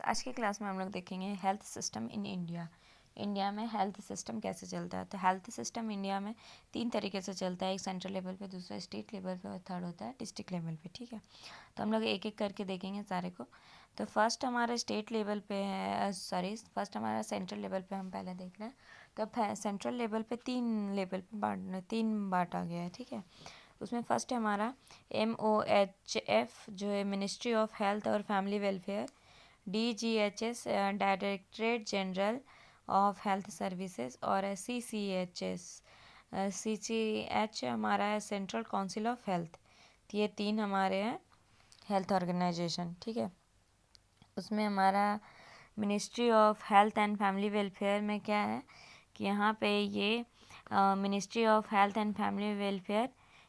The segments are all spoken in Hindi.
आज की क्लास में हम लोग देखेंगे health system in India. India में हेल्थ सिस्टम कैसे चलता है। तो हेल्थ सिस्टम इंडिया में 3 तरीके से चलता है, एक सेंट्रल लेवल पे, दूसरा स्टेट लेवल पे और थर्ड होता है डिस्ट्रिक्ट लेवल पे। ठीक है, तो हम लोग एक एक करके देखेंगे सारे को। तो फर्स्ट हमारा स्टेट लेवल पे है, फर्स्ट हमारा सेंट्रल लेवल पे हम पहले देख रहे हैं। तो सेंट्रल लेवल पे 3 लेवल पे 3 बांटा गया है। ठीक है, उसमें फर्स्ट है हमारा MOHF जो है मिनिस्ट्री ऑफ हेल्थ और family welfare, DGHS directorate general of health services और CCH हमारा है सेंट्रल काउंसिल ऑफ हेल्थ। तो ये 3 हमारे हैं हेल्थ ऑर्गेनाइजेशन। ठीक है, उसमें हमारा ministry of health and family welfare में क्या है कि यहाँ पे ये ministry of health and family welfare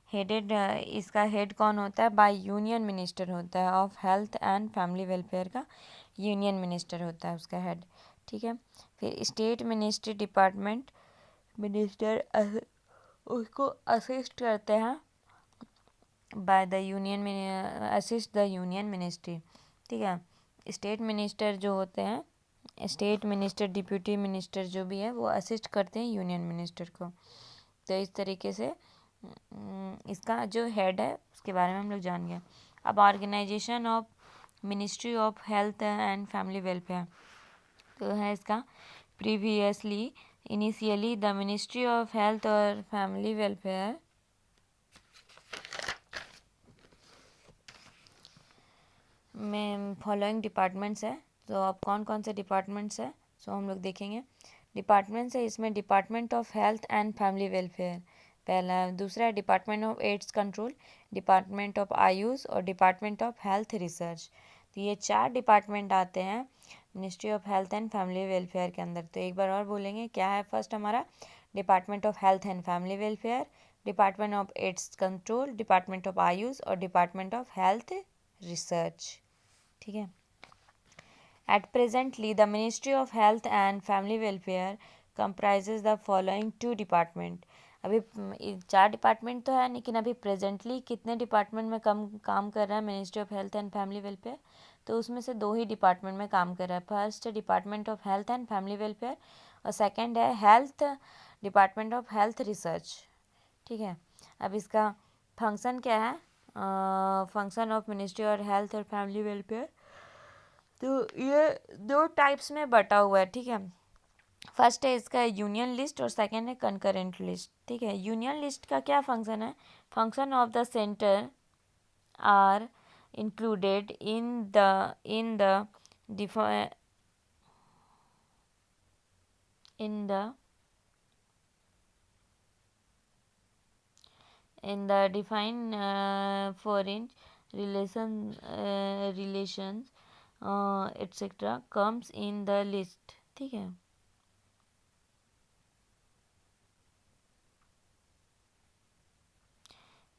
headed, इसका हेड कौन होता है, बाय यूनियन मिनिस्टर होता है of health and family welfare का यूनियन मिनिस्टर होता है उसका हेड। ठीक है, फिर स्टेट मिनिस्ट्री डिपार्टमेंट मिनिस्टर उसको असिस्ट करते हैं by the union assist the union ministry. ठीक है, स्टेट मिनिस्टर जो होते हैं, स्टेट मिनिस्टर डिप्यूटी मिनिस्टर जो भी है वो असिस्ट करते हैं यूनियन मिनिस्टर को। तो इस तरीके से इसका जो हेड है उसके बारे में हम लोग जान गए। अब organisation of ministry of health and family welfare तो है इसका previously initially the ministry of health और फैमिली वेलफेयर में फॉलोइंग डिपार्टमेंट्स है। तो अब कौन कौन से डिपार्टमेंट्स है सो हम लोग देखेंगे। डिपार्टमेंट्स है इसमें department of health and family welfare पहला, दूसरा है department of AIDS control, department of AYUSH और डिपार्टमेंट ऑफ हेल्थ रिसर्च। तो ये 4 डिपार्टमेंट आते हैं ministry of health and family welfare के अंदर। तो एक बार और बोलेंगे क्या है। फर्स्ट हमारा department of health and family welfare, department of AIDS control, department of AYUSH और डिपार्टमेंट ऑफ हेल्थ रिसर्च। ठीक है, at presently the ministry of health and family welfare comprises the following 2 department. अभी 4 डिपार्टमेंट तो है, लेकिन अभी प्रेजेंटली कितने डिपार्टमेंट में काम कर रहा है ministry of health and family welfare. तो उसमें से 2 ही डिपार्टमेंट में काम कर रहा है। First department of health and family welfare और सेकेंड है health department of health research. ठीक है, अब इसका फंक्शन क्या है, फंक्शन ऑफ मिनिस्ट्री और हेल्थ और फैमिली वेलफेयर। तो ये 2 टाइप्स में बटा हुआ है। ठीक है, फर्स्ट है इसका यूनियन लिस्ट और सेकंड है कंकरेंट लिस्ट। ठीक है, यूनियन लिस्ट का क्या फंक्शन है, function of the centre are included in the in the defined foreign relations etc comes in the list। ठीक है,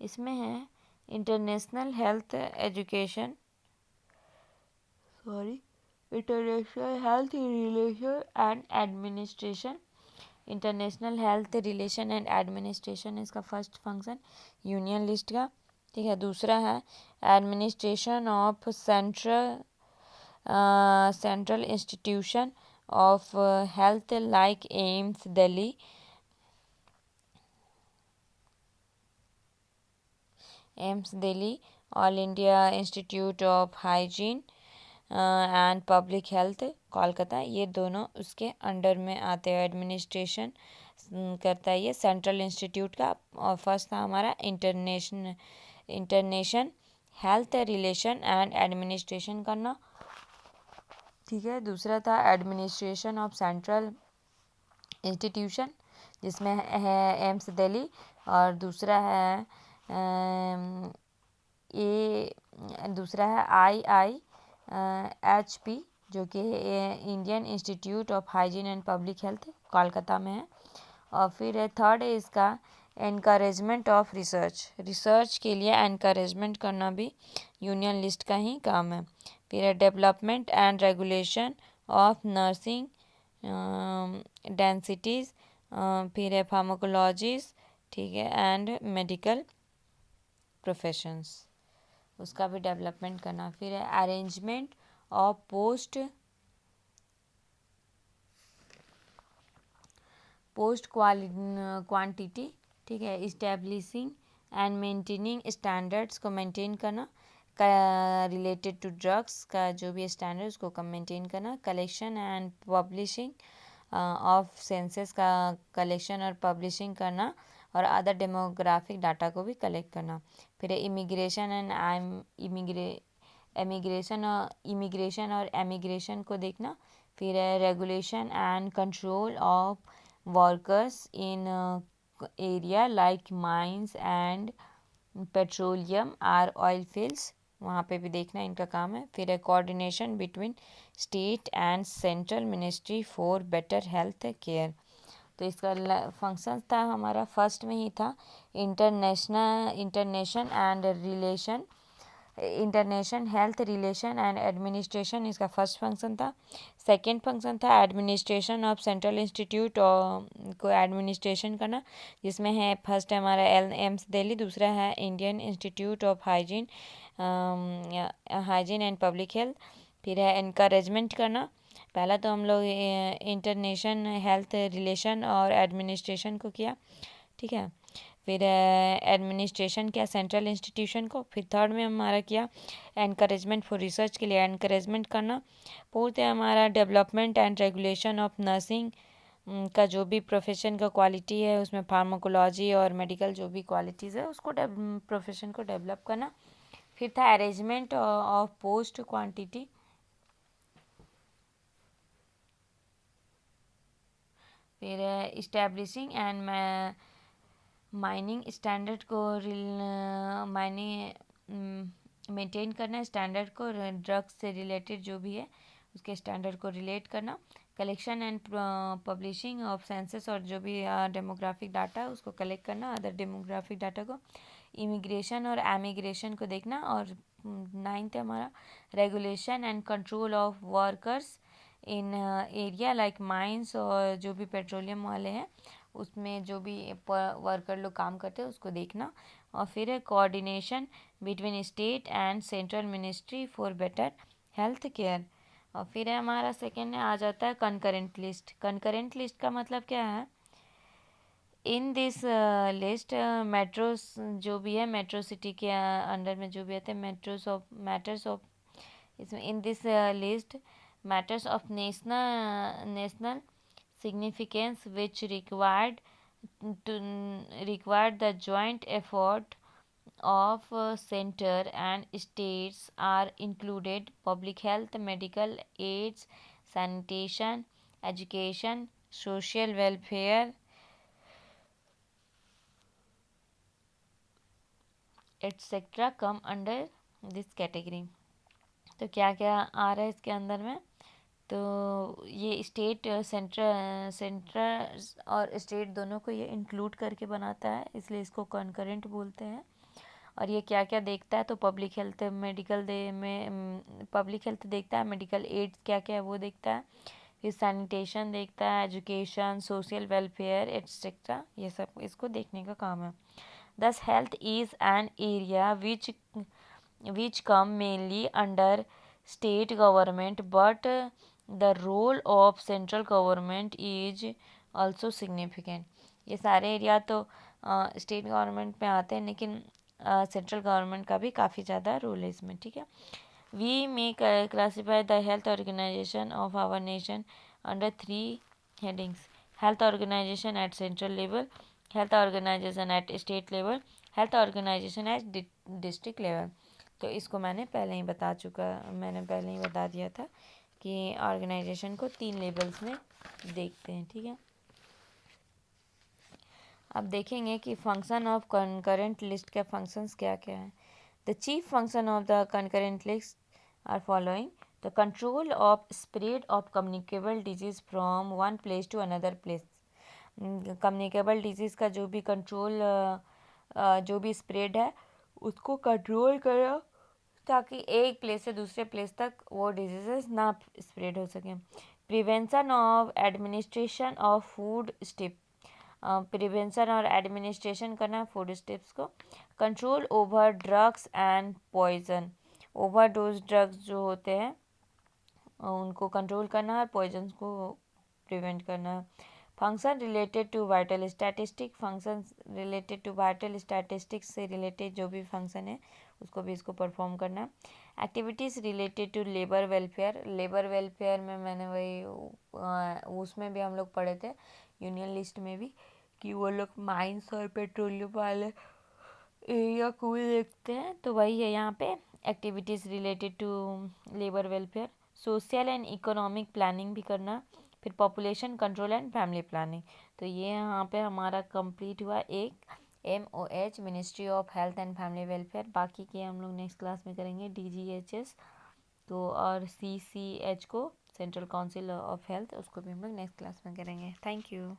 इसमें है international health education international health relation and administration. International health relation and administration इसका फर्स्ट फंक्शन यूनियन लिस्ट का। ठीक है, दूसरा है administration of central institution of health like AIIMS Delhi, all India institute of hygiene and public health Kolkata. ये दोनों उसके अंडर में आते हैं। एडमिनिस्ट्रेशन करता है ये सेंट्रल इंस्टीट्यूट का। और फर्स्ट था हमारा इंटरनेशन हेल्थ रिलेशन एंड एडमिनिस्ट्रेशन करना। ठीक है, दूसरा था एडमिनिस्ट्रेशन ऑफ सेंट्रल इंस्टीट्यूशन जिसमें है एम्स दिल्ली और दूसरा है दूसरा है IIHP जो कि Indian institute of hygiene and public health Kolkata में है। और फिर थर्ड है इसका एनकरेजमेंट ऑफ रिसर्च के लिए एनकरेजमेंट करना भी यूनियन लिस्ट का ही काम है। फिर है development and regulation of nursing densities, फिर है फार्माकोलॉजीज, ठीक है, एंड मेडिकल प्रोफेशंस, उसका भी डेवलपमेंट करना। फिर है arrangement of post post quantity, ठीक है, इस्टेब्लिशिंग एंड मेंटेनिंग स्टैंडर्ड्स को मेंटेन करना, रिलेटेड टू ड्रग्स का जो भी स्टैंडर्ड उसको कम मेंटेन करना, collection and publishing of census का कलेक्शन और पब्लिशिंग करना, और अदर डेमोग्राफिक डाटा को भी कलेक्ट करना। फिर इमिग्रेशन एंड इमिग्रेशन और एमिग्रेशन को देखना। फिर है regulation and control of workers in area like mines and petroleum or oil fields, वहाँ पे भी देखना इनका काम है। फिर है coordination between state and central ministry for better health care. तो इसका फंक्शन था हमारा फर्स्ट में ही था internation health relation and administration, इसका फर्स्ट फंक्शन था। सेकंड फंक्शन था एडमिनिस्ट्रेशन ऑफ सेंट्रल इंस्टीट्यूट को एडमिनिस्ट्रेशन करना, जिसमें है फर्स्ट है हमारा एम्स दिल्ली, दूसरा है Indian institute of hygiene and public health. फिर है इनकरेजमेंट करना। पहला तो हम लोग इंटरनेशन हेल्थ रिलेशन और एडमिनिस्ट्रेशन को किया, ठीक है। फिर एडमिनिस्ट्रेशन किया सेंट्रल इंस्टीट्यूशन को। फिर थर्ड में हमारा किया एनकरेजमेंट फॉर रिसर्च के लिए एनकरेजमेंट करना। फोर्थ है हमारा development and regulation of nursing का जो भी प्रोफेशन का क्वालिटी है उसमें फार्माकोलॉजी और मेडिकल जो भी क्वालिटीज़ है उसको प्रोफेशन को डेवलप करना। फिर था अरेंजमेंट ऑफ पोस्ट क्वांटिटी। फिर इस्टेब्लिशिंग एंड माइनिंग स्टैंडर्ड को मेंटेन करना, स्टैंडर्ड को ड्रग्स से रिलेटेड जो भी है उसके स्टैंडर्ड को रिलेट करना। Collection and publishing of census और जो भी डेमोग्राफिक डाटा उसको कलेक्ट करना, अदर डेमोग्राफिक डाटा को। इमिग्रेशन और एमिग्रेशन को देखना। और नाइन्थ है हमारा regulation and control of workers in area like mines, और जो भी पेट्रोलियम वाले हैं उसमें जो भी वर्कर लोग काम करते हैं उसको देखना। और फिर है coordination between state and central ministry for better health care. और फिर है हमारा सेकेंड आ जाता है कंकरेंट लिस्ट। कंकरेंट लिस्ट का मतलब क्या है, इन दिस लिस्ट मेट्रोस जो भी है मेट्रो सिटी के अंडर में जो भी आते हैं मैटर्स ऑफ इसमें in this list matters of national significance which required the joint effort of center and states are included: public health, medical aids, sanitation, education, social welfare, etc. come under this category. तो क्या क्या आ रहा है इसके अंदर में, तो ये स्टेट सेंट्रल और स्टेट दोनों को ये इंक्लूड करके बनाता है, इसलिए इसको कॉन्करेंट बोलते हैं। और ये क्या क्या देखता है, तो पब्लिक हेल्थ पब्लिक हेल्थ देखता है, मेडिकल एड्स क्या क्या है वो देखता है, फिर सैनिटेशन देखता है, एजुकेशन, सोशल वेलफेयर एट्सेट्रा, ये सब इसको देखने का काम है। दस health is an area which come mainly under state government, but the role of central government is also significant. ये सारे एरिया तो स्टेट गवर्नमेंट में आते हैं, लेकिन सेंट्रल गवर्नमेंट का भी काफ़ी ज़्यादा रोल है इसमें, ठीक है। We may classify the health organisation of our nation under 3 headings: health organisation at central level, health organisation at state level, health organisation at district level. तो इसको मैंने पहले ही बता दिया था कि ऑर्गेनाइजेशन को 3 लेवल्स में देखते हैं, ठीक है। अब देखेंगे कि फंक्शन ऑफ कंकरेंट लिस्ट के फंक्शंस क्या क्या हैं। The chief function of the concurrent list are following: the control of spread of communicable disease from one place to another place. Communicable disease का जो भी कंट्रोल जो भी स्प्रेड है उसको कंट्रोल करो ताकि एक प्लेस से दूसरे प्लेस तक वो डिजीज़ ना स्प्रेड हो सकें। Prevention of administration of food step, prevention और एडमिनिस्ट्रेशन करना फूड स्टेप्स को। Control over drugs and poison, overdose drugs जो होते हैं उनको कंट्रोल करना है और पॉइजन को प्रिवेंट करना है। Function related to vital statistic, function related to vital statistics से रिलेटेड जो भी फंक्शन है उसको भी इसको परफॉर्म करना है। Activities related to labour welfare, labour welfare में मैंने वही उसमें भी हम लोग पढ़े थे यूनियन लिस्ट में भी कि वो लोग माइंस और पेट्रोलियम वाले एरिया को भी देखते हैं, तो वही है यहाँ पे activities related to labour welfare. Social and economic planning भी करना, फिर population control and family planning. तो ये यहाँ पे हमारा कंप्लीट हुआ एक MOH ministry of health and family welfare. बाकी के हम लोग नेक्स्ट क्लास में करेंगे DGHS तो, और CCH को सेंट्रल काउंसिल ऑफ हेल्थ, उसको भी हम लोग नेक्स्ट क्लास में करेंगे। Thank you.